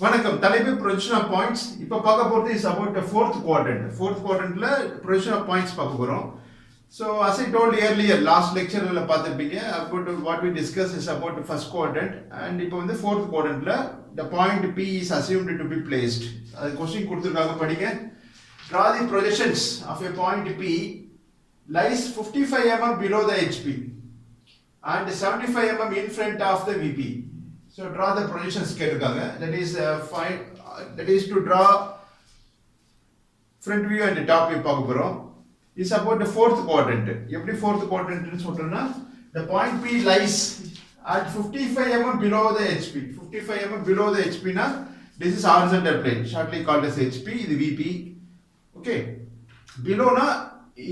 வணக்கம் தலைப்பு projection of points இப்போ பார்க்க போகிறது is about fourth quadrant fourth குவாட்ரண்ட்ல ப்ரொஜெக்ஷன் ஆஃப் பாயிண்ட்ஸ் பார்க்க போகிறோம் so as I told earlier last லெக்சரில் பார்த்துருப்பீங்க about what we discuss is about first quadrant and இப்போ வந்து ஃபோர்த் குவாட்ரண்ட்ல the point P is assumed to be placed அது question கொடுத்துருக்காங்க படிங்க draw the projections of a point P lies 55 mm below the HP and 75 mm in front of the VP. So draw the projections கேட்டிருக்காங்க that is to draw front view and top view பார்க்க போறோம் is about the fourth quadrant. எப்படி fourth quadrant னு சொல்றேன்னா the point P lies at 55 mm below the HP. 55 mm below the HP னா this is horizontal plane shortly called as HP, இது VP. Okay, below na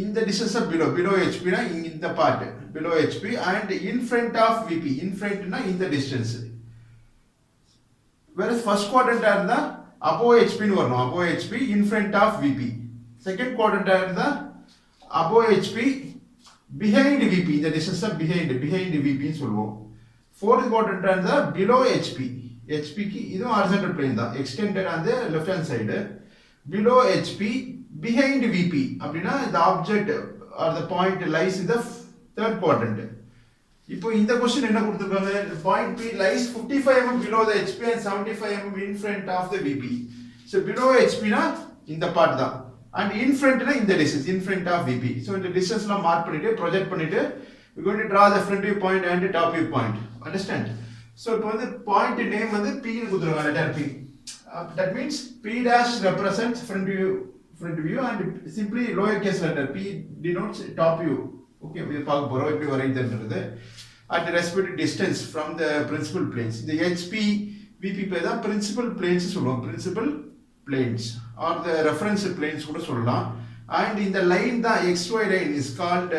in the distance of below HP na in the part below HP and in front of VP, in front na in the distance. Whereas first quadrant are the above HP nu varano, above HP in front of VP. Second quadrant are the above HP behind VP, in the distance of behind VP nu solvom. Fourth quadrant are the below HP. HP ki idu horizontal plane da extended on the left hand side. Below HP behind VP அப்படினா the object or the point lies in the third quadrant. இப்போ இந்த question என்ன கொடுத்திருக்காங்க, the point P lies 55 mm below the HP and 75 mm in front of the VP. So below HP னா இந்த part தான் and in front னா இந்த distance in front of VP. So இந்த distance லாம் மார்க் பண்ணிட்டு ப்ரொஜெக்ட் பண்ணிட்டு we going to draw the front view point and top view point. Understand? So இப்போ வந்து point name வந்து P னு கொடுத்திருக்காங்க, letter P. That means P dash represents front view and simply lowercase letter P denotes top view. Okay, we பார்க்க போறோம் எப்படி வரையறது at the respective distance from the principal planes. The HP VP பேர் தான் principal planes சொல்லுவோம், principal planes or the reference planes கூட சொல்லலாம். And in the line the XY line is called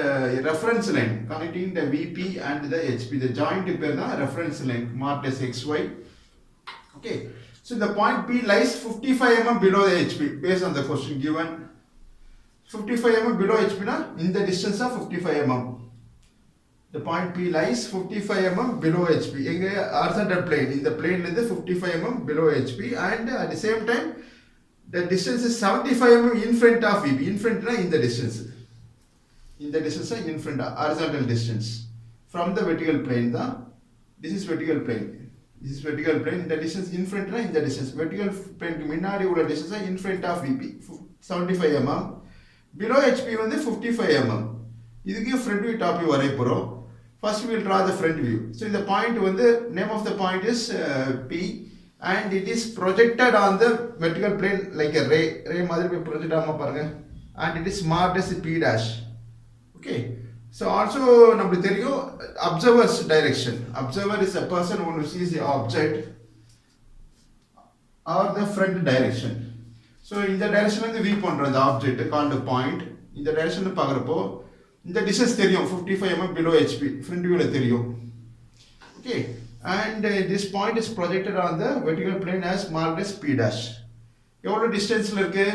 reference line connecting the VP and the HP. The joint பேர் தான் reference line marked as XY. Okay. So the point P lies 55 mm below the HP based on the question given. 55 mm below HP na in the distance of 55 mm. The point P lies 55 mm below HP. In a horizontal plane, in the plane is 55 mm below HP and at the same time the distance is 75 mm in front of VP. In front na in the distance. In the distance in front horizontal distance from the vertical plane. This is vertical plane. This is vertical plane, the distance in front na in the distance vertical plane க்கு முன்னாடி உள்ள distance in front of VP 75 mm, below HP வந்து 55 mm. இதுக்கு front view top view வரைய போறோம். First we will draw the front view. So the point வந்து name of the point is P and it is projected on the vertical plane like a ray மாதிரி project ஆமா பாருங்க and it is marked as P dash. Okay. So also நமக்கு தெரியும் observer's direction. Observer is a person who sees the object or the front direction. So இந்த direction வந்து view பண்ற அந்த object called point. இந்த direction பார்க்கறப்போ இந்த distance தெரியும் 55 mm below HP front viewல தெரியும். Okay, and this point is projected on the vertical plane as marked as P dash. எவ்வளவு distanceல இருக்கு,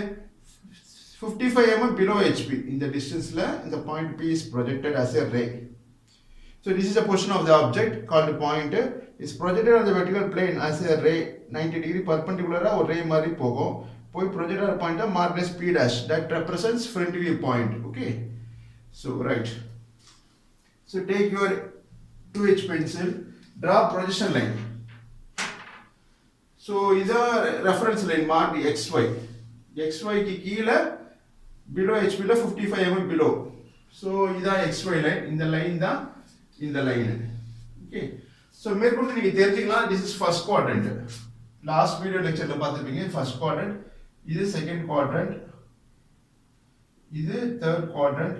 55 mm below HP. In the distance la the point P is projected as a ray. So this is a portion of the object called point is projected on the vertical plane as a ray 90 degree perpendicular or ray mari pogum poi projected point marked as P dash that represents front view point. Okay, so right, so take your 2H pencil, draw projection line. So is a reference line marked XY ki கீழ below HP la 55 mm below. So இதான் XY line, இந்த line தான் இந்த line. Okay, so மேற்கொண்டு நீங்க தெரிஞ்சுக்கலாம் this is first quadrant. Last video lectureல பார்த்திருப்பீங்க first quadrant, இது second quadrant, இது third quadrant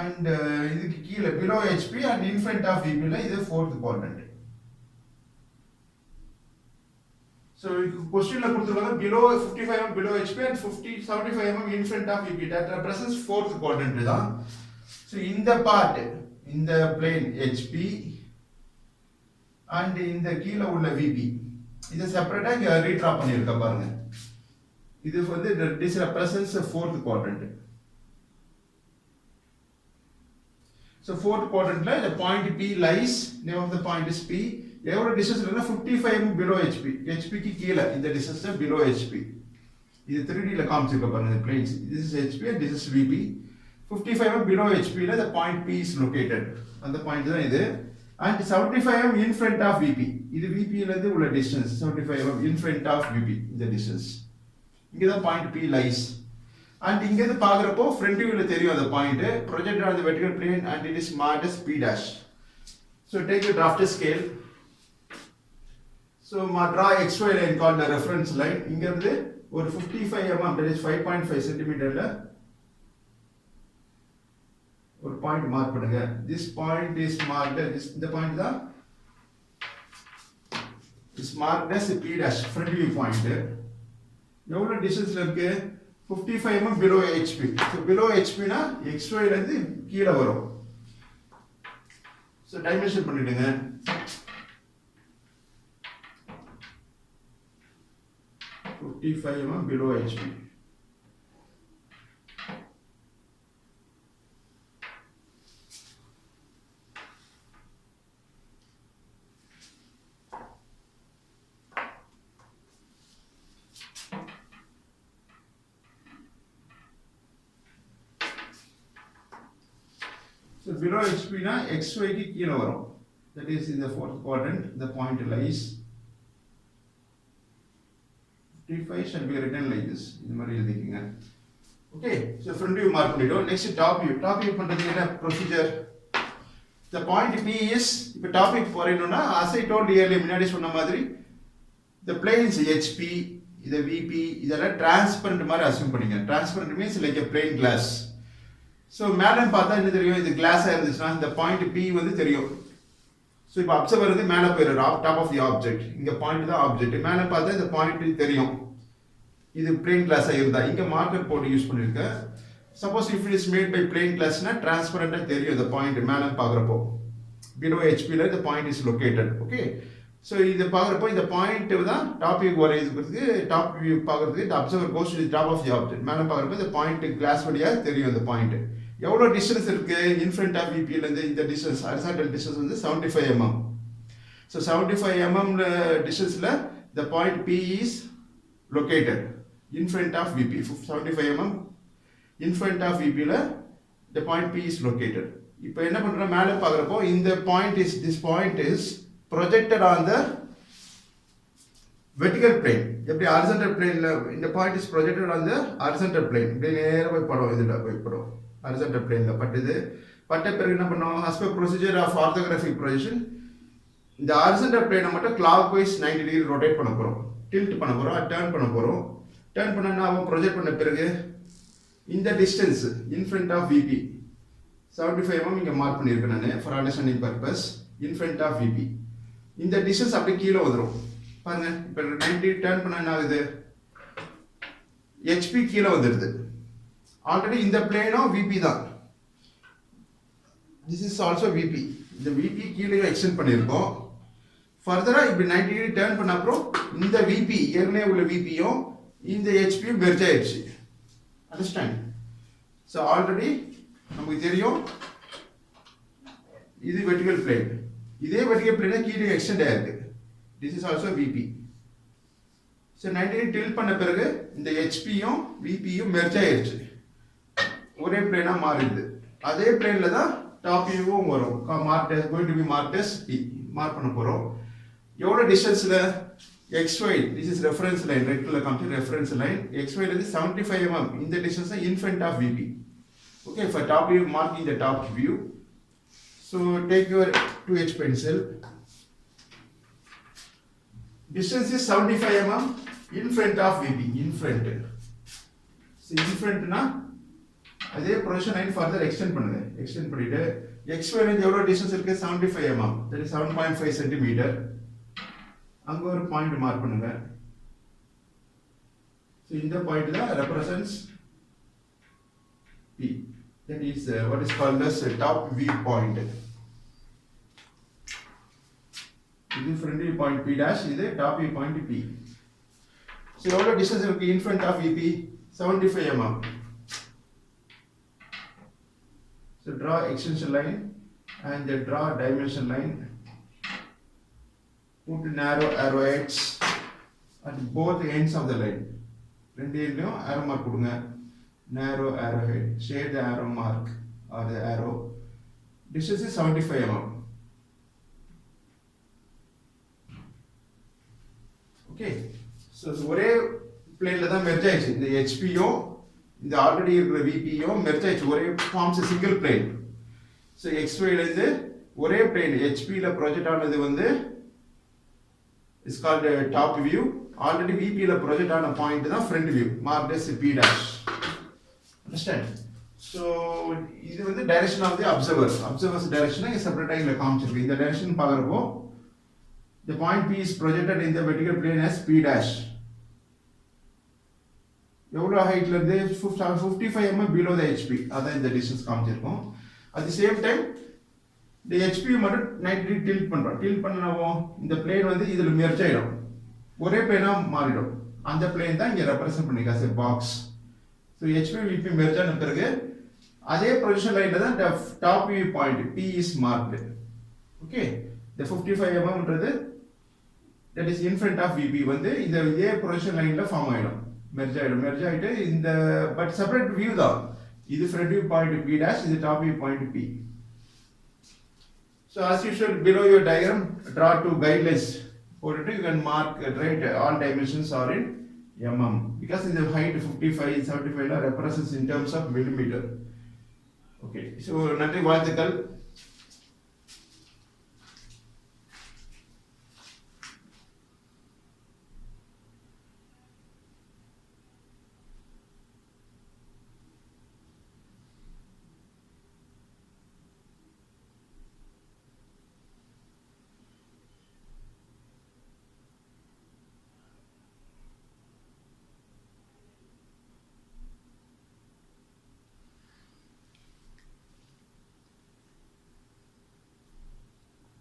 and இதுக்கு கீழ below HP and in front of VP ல இது fourth quadrant. So question la கொடுத்திருக்காங்க below 55 mm below HP and 75 mm in front of VP that represents fourth quadrant தான். So இந்த part இந்த plane HP and இந்த கீழ உள்ள VP இத செப்பரேட்டா இங்க ரீட்ரா பண்ணிருக்க பாருங்க. இது வந்து this represents fourth quadrant. So fourth quadrant la the point P lies, name of the point is P எவ்வளோ டிஸ்டன்ஸ் இல்லைன்னா 55 mm below HP. HPக்கு கீழே இந்த டிஸ்டன்ஸ் below HP. இது 3Dல காமிச்சிருக்க பாருங்க இந்த planes. This is HP and this is VP. 55 mm below HP ல the point P is located. அந்த point தான் இது. And 75 mm in front of VP. இது VP ல இருந்து உள்ள distance 75 mm in front of VP இந்த டிஸ்டன்ஸ். இங்க தான் பாயிண்ட் P lies. And இங்க இருந்து பார்க்கறப்போ front viewல தெரியும் அந்த point projected on the vertical plane and it is marked as P dash. So take a drafted scale. So draw XY line called the reference line. இங்க இருந்து ஒரு 55 mm that is 5.5 cm ல ஒரு point mark பண்ணுங்க. This point is marked as இந்த point தான் is marked as P dash front view point. எவ்வளவு டிஸ்டன்ஸ்ல இருக்கு 55 mm below HP. So below HP னா XY ல இருந்து கீழ வரும். So dimension பண்ணிடுங்க. below HP. So below HP na XY க்கு கீழ வரும். That is in the fourth quadrant. The point lies. 55 should be written like this. இந்த மாதிரி எழுதிக்கங்க. Okay. So front view mark பண்ணிட்டோம். Next top view. Top view பண்றதுக்கு என்ன procedure? The point P is இப்ப topic போறேன்னா as I told earlier முன்னாடி சொன்ன மாதிரி the planes HP இது VP இதெல்லாம் transparent மாதிரி assume பண்ணிங்க. Transparent means like a plain glass. So மேலே பார்த்தா என்ன தெரியும் இது கிளாஸா இருந்துச்சுன்னா இந்த பாயிண்ட் P வந்து தெரியும். ஸோ இப்போ அப்சர்வர் வந்து மேலே போயிடுற டாப் ஆஃப் தி ஆப்ஜெக்ட் இங்கே பாயிண்ட் தான் ஆப்ஜெக்ட் மேலே பார்த்தா இந்த பாயிண்ட் தெரியும் இது பிளேன் கிளாஸாக இருந்தா இங்கே மார்க்கர் போர்டு யூஸ் பண்ணியிருக்கேன். Suppose if it is made by plane கிளாஸ்னா டிரான்ஸ்பரண்டாக தெரியும் இந்த பாயிண்ட் மேலே பார்க்குறப்போ பிலோ ஹெச்பியில் இந்த point is located. Okay so இது பார்க்குறப்போ இந்த பாயிண்ட் தான் டாப் வியூ வரைகிறதுக்கு டாப் வியூ பார்க்குறதுக்கு இந்த observer goes to top of the object மேலே பார்க்குறப்போ இந்த பாயிண்ட் கிளாஸ் வழியாக தெரியும் இந்த பாயிண்ட். எவ்வளோ டிஸ்டன்ஸ் இருக்கு இன்ஃப்ரண்ட் ஆஃப் விபியிலேருந்து இந்த டிஸ்டன்ஸ் ஹரிசாண்டல் டிஸ்டன்ஸ் வந்து 75 mm. ஸோ 75 mm டிஸ்டன்ஸில் the point P is located in front of VP 75 mm in front of விபியில் the point P is located. இப்போ என்ன பண்ணுறோம் மேலே பார்க்குறப்போ இந்த point is this point is projected on the vertical plane. எப்படி ஹாரிசாண்டல் பிளேனில் இந்த point is projected on the horizontal plane இப்படி நேராக போய் படம் இதில் போய் படம் ஹாரிசாண்டல் பிளேனில் பட்டுது. பட்ட பிறகு என்ன பண்ணோம் as per procedure of orthographic projection இந்த ஹாரிசாண்டல் பிளேனை மட்டும் கிளாக் வைஸ் 90 டிகிரி ரொட்டேட் பண்ண போகிறோம் டில்ட் பண்ண போகிறோம் டேர்ன் பண்ண போகிறோம். டேர்ன் பண்ணா அவன் ப்ரொஜெக்ட் பண்ண பிறகு இந்த distance in front of VP 75 mm இங்கே மார்க் பண்ணியிருக்கேன் நான் for understanding purpose in front of VP. இந்த டிஸ்டன்ஸ் அப்படியே கீழே வந்துடும் பாருங்க. இப்போ 90 டேர்ன் பண்ண என்ன ஆகுது ஹெச்பி கீழே வந்துடுது. ஆல்ரெடி இந்த பிளேனும் விபி தான். This is also VP. இந்த விபி கீழே எக்ஸ்டெண்ட் பண்ணியிருக்கோம். ஃபர்தராக இப்படி 90 டிகிரி டேர்ன் பண்ண அப்புறம் இந்த விபி ஏற்கனவே உள்ள விபியும் இந்த ஹெச்பியும் மெர்ஜ் ஆயிடுச்சு. அண்டர்ஸ்டாண்ட்? ஸோ ஆல்ரெடி நமக்கு தெரியும் இது வெர்டிகல் பிளேன். இதே வெர்டிகல் பிளேனை கீழே எக்ஸ்டெண்ட் ஆயிருக்கு. This is also VP. So 90 degree tilt பண்ண பிறகு இந்த ஹெச்பியும் விபியும் மெர்ஜ் ஆயிடுச்சு ஒரே பிளேனா மாறிடுது. அதே பிளேன்ல தான் டாப் வியூவும் வரும் mark going to be mark as mark பண்ண போறோம். எவ்வளவு டிஸ்டன்ஸ்ல XY this is reference line right to come to reference line XY is 75 mm இந்த distance in front of VP. Okay, for top view marking the top view. So take your 2H pencil. Distance is 75 mm in front of VP in front. So in front na அதே projection line further extend பண்ணுங்க. Extend பண்ணிட்டு XY ல எவ்வளவு distance இருக்கு 75 mm that is 7.5 cm. அங்க ஒரு point mark பண்ணுங்க. So இந்த பாயிண்ட் தான் represents P. That is what is called as top view point. இது front view point P dash, இது top view point P. So எவ்வளவு டிஸ்டன்ஸ் இருக்கு in front of VP 75 mm. So draw extension line and draw dimension line. put narrow arrowheads at both ends of the line. ரெண்டு எண்ட்லயும் arrow mark கொடுங்க. Narrow arrowhead, shade the arrow mark or the arrow. Distance is 75 mm. Okay, so ஒரே பிளேன்ல தான் merge ஆயிடுச்சு. இந்த ஹெச்பியும் இந்த already இருக்கிற விபியும் merge ஆயிடுச்சு. ஒரே ஃபார்ம்ஸ் சிங்கிள் பிளேன். ஸோ எக்ஸ்ஒய்ல இருந்து ஒரே பிளேன் ஹெச்பியில் ப்ரொஜெக்ட் ஆனது வந்து is called top view. Already விபியில் ப்ரொஜெக்ட் ஆன பாயிண்ட் தான் front view. Marked as P dash. Understand? So இது வந்து direction of the observer. Observers டைரக்ஷனை செப்பரேட்டா இங்க காமிச்சிருக்கு. இந்த டைரக்ஷன் பார்க்கறப்போ the point P is projected in the vertical plane as P dash. எவ்வளோ ஹைட்ல இருந்து 55 mm below the HP. அதான் இந்த distance காமிச்சிருக்கோம். at the same time the HP மட்டும் 90 degree tilt பண்றோம். டில்ட் பண்ணனவோ இந்த பிளேன் வந்து இதுல மெர்ஜ் ஆயிடும். ஒரே பிளேனா மாறிடும். அந்த பிளேன் தான் இங்க ரெப்ரசன்ட் பண்ணிருக்கா as a box. so HP VP merge ஆன பிறகு அதே பொசிஷன் லைன்ல தான் top view point P is marked. okay, the 55 mm ன்றது that is in front of VP வந்து இந்த இதே பொசிஷன் லைன்ல ஃபார்ம் ஆயிடும். மெர்ஜ் ஆயிட்டு இந்த பட் செப்பரேட் வியூ தான். இது front view point P dash, இது top view point P. So as usual below your diagram draw two guidelines. For it you can mark right all dimensions are in mm because in the height 55 75 represents in terms of millimeter. Okay, so நன்றி வாழ்த்துக்கள்.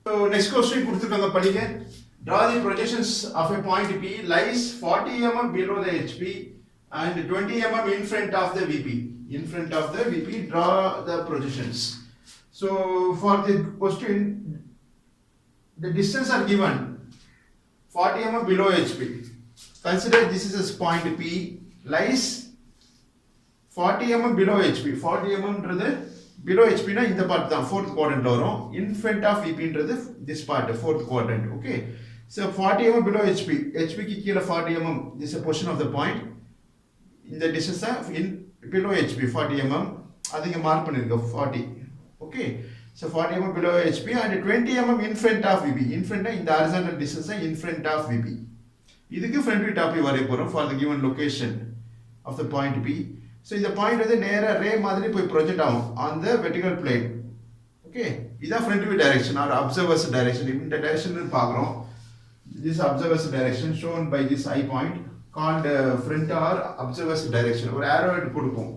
So next question கொடுத்திருக்காங்க படிங்க. Draw the projections of a point P lies 40 mm below the HP and 20 mm in front of the VP. In front of the VP, draw the projections. So for the question, the distance are given 40 mm below HP. Consider this is a point P lies 40 mm below HP. 40 mm ன்றது below HP na இந்த part தான் fourth quadrant வரும். in front of VP ன்றது this part fourth quadrant. okay, so 40 mm below HP. HP க்கு கீழ 40 mm this is a position of the point. இந்த distance in below HP 40 mm அது இங்க mark பண்ணிருங்க 40. okay, so 40 mm below HP and 20 mm in front of VP. in front இந்த horizontal distance in front of VP. இதுக்கு front view top view வரைய போறோம் for the given location of the point P. so இந்த point வந்து நேரா ரே மாதிரி போய் project ஆகும் on the vertical plane. okay, இதான் front view direction or observer's direction. இந்த டைரக்ஷன் பார்க்கறோம். this observer's direction shown by this eye point called front or observer's direction. ஒரு arrow head கொடுப்போம்.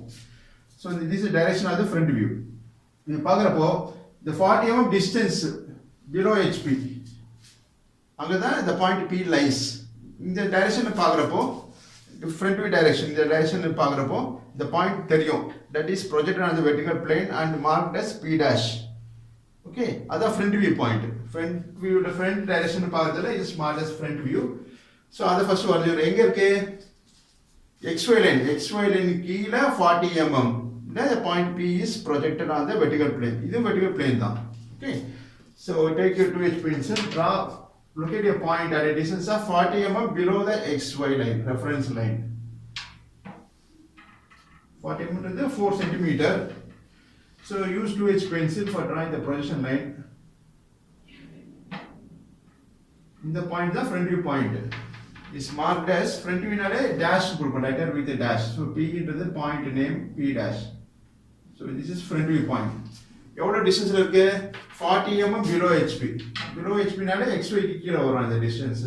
so this is direction of the front view. நீங்க பார்க்கறப்போ the 40 mm distance below HP அங்க தான் the point P lies. இந்த direction பார்க்கறப்போ front view direction இந்த direction பார்க்கறப்போ the point தெரியும். that is projected on the vertical plane and marked as P dash. okay, அத front view point. front view the front direction பார்க்கறதுல is marked as front view. so அத first வரையற எங்க இருக்கு xy line கீழ 40 mm the point P is projected on the vertical plane. இது vertical plane தான். okay, so take your 2H pencil, draw locate a point at a distance of 40 mm below the xy line reference line. 40 mm is 4 centimeter. so use 2H pencil for drawing the projection line. in the point the front view point is marked as front view nale dash group writer with a dash. so P into the point name P dash. so this is front view point. எவ்வளவு டிஸ்டன்ஸ்ல இருக்கு 40 mm below HP. below HP நாலே xy க்கு கீழ வரும் அந்த distance.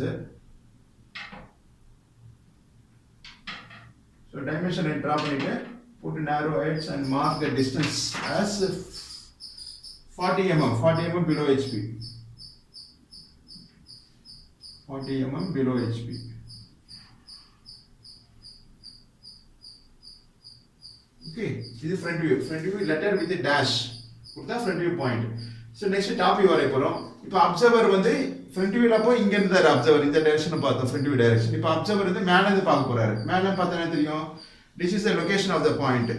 so dimension line draw பண்ணிட்டு put narrow edge and mark the distance as 40 mm below HP. 40 mm below HP. okay, this is front view letter with a dash. the front view point. so next top view வரைய போறோம். இப்போ observer வந்து front வியூல அப்போ இங்க இருந்தாரு observer, இந்த டைரக்ஷனை பார்த்தோம் ஃப்ரண்ட் வியூ டைரக்ஷன். இப்போ அப்சர்வர் வந்து மேல இருந்து பார்க்க போறாரு. மேல பார்த்தா என்ன தெரியும், this is the location of the point.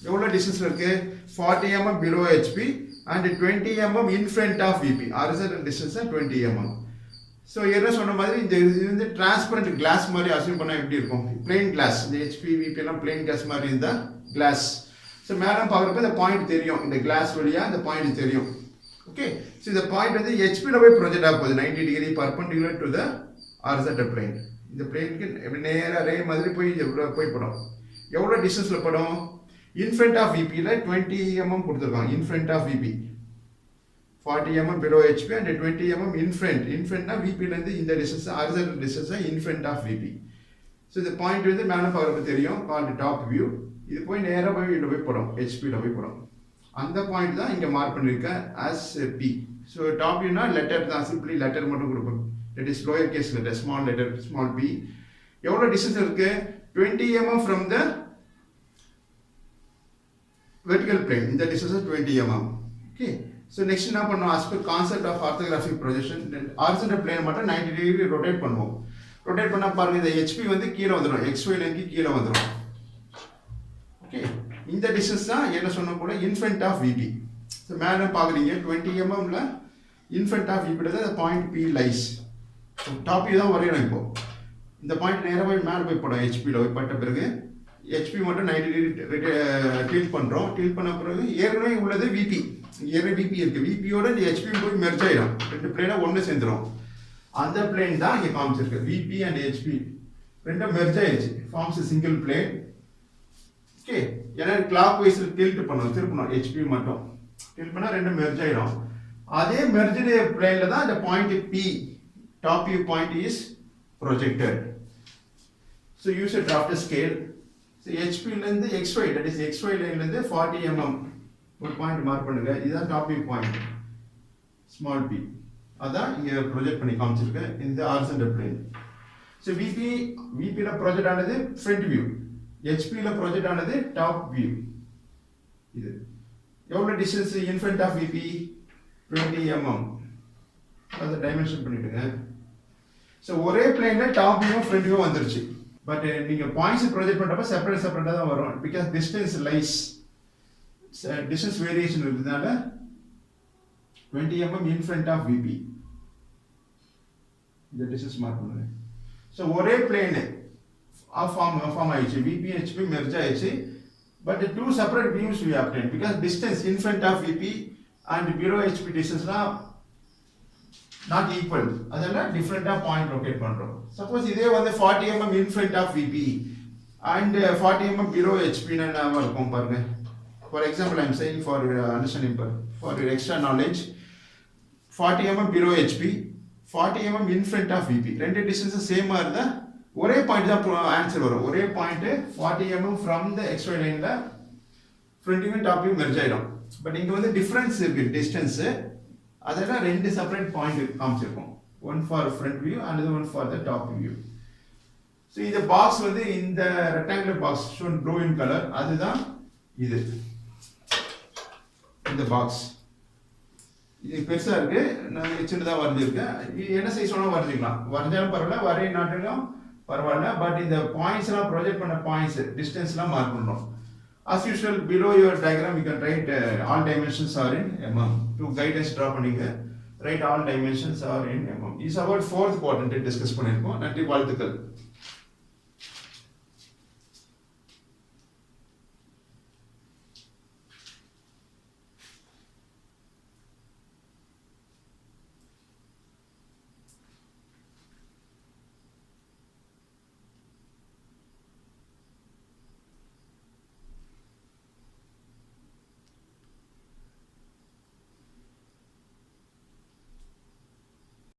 எவ்வளவு டிஸ்டன்ஸ்ல இருக்கு, 40 mm below HP and 20 mm in front of VP. horizontal distance 20 mm. So என்ன சொன்ன மாதிரி இந்த இது வந்து டிரான்ஸ்பரண்ட் கிளாஸ் மாதிரி அசியூம் பண்ணால் எப்படி இருக்கும், பிளெயின் கிளாஸ். இந்த ஹெச்பி விபி எல்லாம் பிளெயின் கிளாஸ் மாதிரி இருந்தால் கிளாஸ். ஸோ மேடம் பார்க்குறப்ப இந்த பாயிண்ட் தெரியும், இந்த கிளாஸ் வழியாக இந்த பாயிண்ட் தெரியும். ஓகே, ஸோ இந்த பாயிண்ட் வந்து ஹெச்பியில் போய் ப்ரொஜெக்ட் ஆக போகுது 90 degree perpendicular to the horizontal plane. இந்த பிளேனுக்கு நேராக ரே மாதிரி போய் படும். எவ்வளோ டிஸ்டன்ஸில் படும், இன்ஃப்ரண்ட் ஆஃப் விபியில் 20 mm கொடுத்துருக்காங்க. In front of VP 40 mm below HP and 20 mm in front. In front na VP ல இருந்து இந்த distance horizontal distance in front of VP. So இந்த பாயிண்ட் வந்து மேல பார்க்கறப்ப தெரியும், called top view. இது போய் நேரா போய் இங்க போய் படும், HP ல போய் படும். அந்த பாயிண்ட் தான் இங்க மார்க் பண்ணிருக்கேன் as P. So top view னா லெட்டர் தான், சிம்பிளி லெட்டர் மட்டும் கொடுப்போம். That is lower case letter, small letter, small p. எவ்வளவு டிஸ்டன்ஸ் இருக்கு, 20 mm from the vertical plane. இந்த distance 20 mm. Okay. So next என்ன பண்ணோம், as per concept of orthographic projection, horizontal plane மட்டும் 90 degree rotate பண்ணுவோம். rotate பண்ணா பாருங்க இந்த HP வந்து கீழ வந்துரும், XY லைனுக்கு கீழ வந்துரும். ஓகே, இந்த டிஸ்டன்ஸ் தான் என்ன சொன்ன போல in front of VP. So மேல பாக்குறீங்க 20 mm ல in front of VP ல the point P lies. So top view தான் வரையணும். இப்போ இந்த பாயிண்ட் நேரா போய் மேல போய் படும், HP ல போய் பட்ட பிறகு HP மட்டும் 90 டிகிரி டில்ட் பண்றோம். டில்ட் பண்ண பிறகு ஏற்கனவே உள்ளது VP, ஏற்கனவே VP இருக்கு, VP-யோட இந்த HP போய் மெர்ஜ் ஆயிடும், ரெண்டு பிளேனா ஒண்ணு சேர்ந்துரும். அந்த பிளேன் தான் இங்க காமிச்சிருக்கு, VP and HP ரெண்டும் மெர்ஜ் ஆயிடுச்சு, ஃபார்ம்ஸ் சிங்கிள் பிளேன். ஓகே, ஏன்னா கிளாக் வைஸ் டில்ட் பண்ணணும், திருப்பணும் HP மட்டும் டில்ட் பண்ணா ரெண்டும் மெர்ஜ் ஆயிடும். அதே மெர்ஜ்டு பிளேன்ல தான் இந்த point P, top view point is projected. So use a drafted scale. So HP ல இருந்து XY, that is XY லைன்ல இருந்து 40 mm ஒரு பாயிண்ட் மார்க் பண்ணுங்க. இதுதான் top view point, small p. அதான் இங்க ப்ரொஜெக்ட் பண்ணி காமிச்சிருக்கேன் இந்த ஹாரிசான்டல் பிளேன். So VP ல ப்ரொஜெக்ட் ஆனது ஃப்ரண்ட் வியூ, HP ல ப்ரொஜெக்ட் ஆனது டாப் வியூ. இது எவ்வளவு distance in front of VP, 20 mm. அத டைமென்ஷன் பண்ணிடுங்க. So ஒரே பிளேன்ல டாப் வியூ ஃப்ரண்ட் வியூ வந்துருச்சு. பட் நீங்க பாயிண்ட்ஸ் ப்ரொஜெக்ட் பண்றப்ப செப்பரேட்டா தான் வரும், because distance lies, distance variation இருக்குதுனால 20 mm in front of VP. இந்த டிஸ்டன்ஸ் மார்க் பண்ணுங்க. சோ ஒரே பிளேன் ஃபார்ம் ஆயிடுச்சு, VP HP மெர்ஜ் ஆயிடுச்சு. But two separate views we obtained because distance in front of VP and below HP distance not equal. அதனால டிஃபரண்டா point locate பண்றோம். Suppose இதே வந்து 40 mm in front of VP and 40 mm below HP னா என்ன இருக்கும் பாருங்க. For example, I am saying for understanding, for your extra knowledge, 40 mm below HP, 40 mm in front of VP. ரெண்டு distance சேமா இருந்தா ஒரே பாயிண்ட் தான் ஆன்சர் வரும். ஒரே point 40 mm from the XY லைன்ல front view top view merge ஆயிடும். But இங்க வந்து டிஃபரன்ஸ் இருக்கு டிஸ்டன்ஸ், அதெல்லாம் ரெண்டு செப்பரேட் பாயிண்ட் காமிச்சிருக்கோம், one for front view and one for the top view. So இந்த பாக்ஸ் வந்து இந்த rectangular box shown blue in colour, அதுதான் இது இந்த பாக்ஸ். இது பெருசா இருக்கு, நான் சின்னதா வரைஞ்சிருக்கேன். என்ன சைஸ் வேணாலும் வரைஞ்சிக்கலாம், வரைஞ்சாலும் பரவாயில்ல, வரைய நாட்டிலும் பரவாயில்ல. பட் இந்த பாயிண்ட்ஸ் எல்லாம் ப்ரொஜெக்ட் பண்ண பாயிண்ட்ஸ் டிஸ்டன்ஸ் எல்லாம் மார்க் பண்ணணும். As usual, below your diagram you can write all dimensions are in mm. To guidance draw பண்ணீங்க, write all dimensions are in mm. Is about fourth quadrant discuss பண்ணிருக்கோம். நன்றி, வாழ்த்துக்கள்.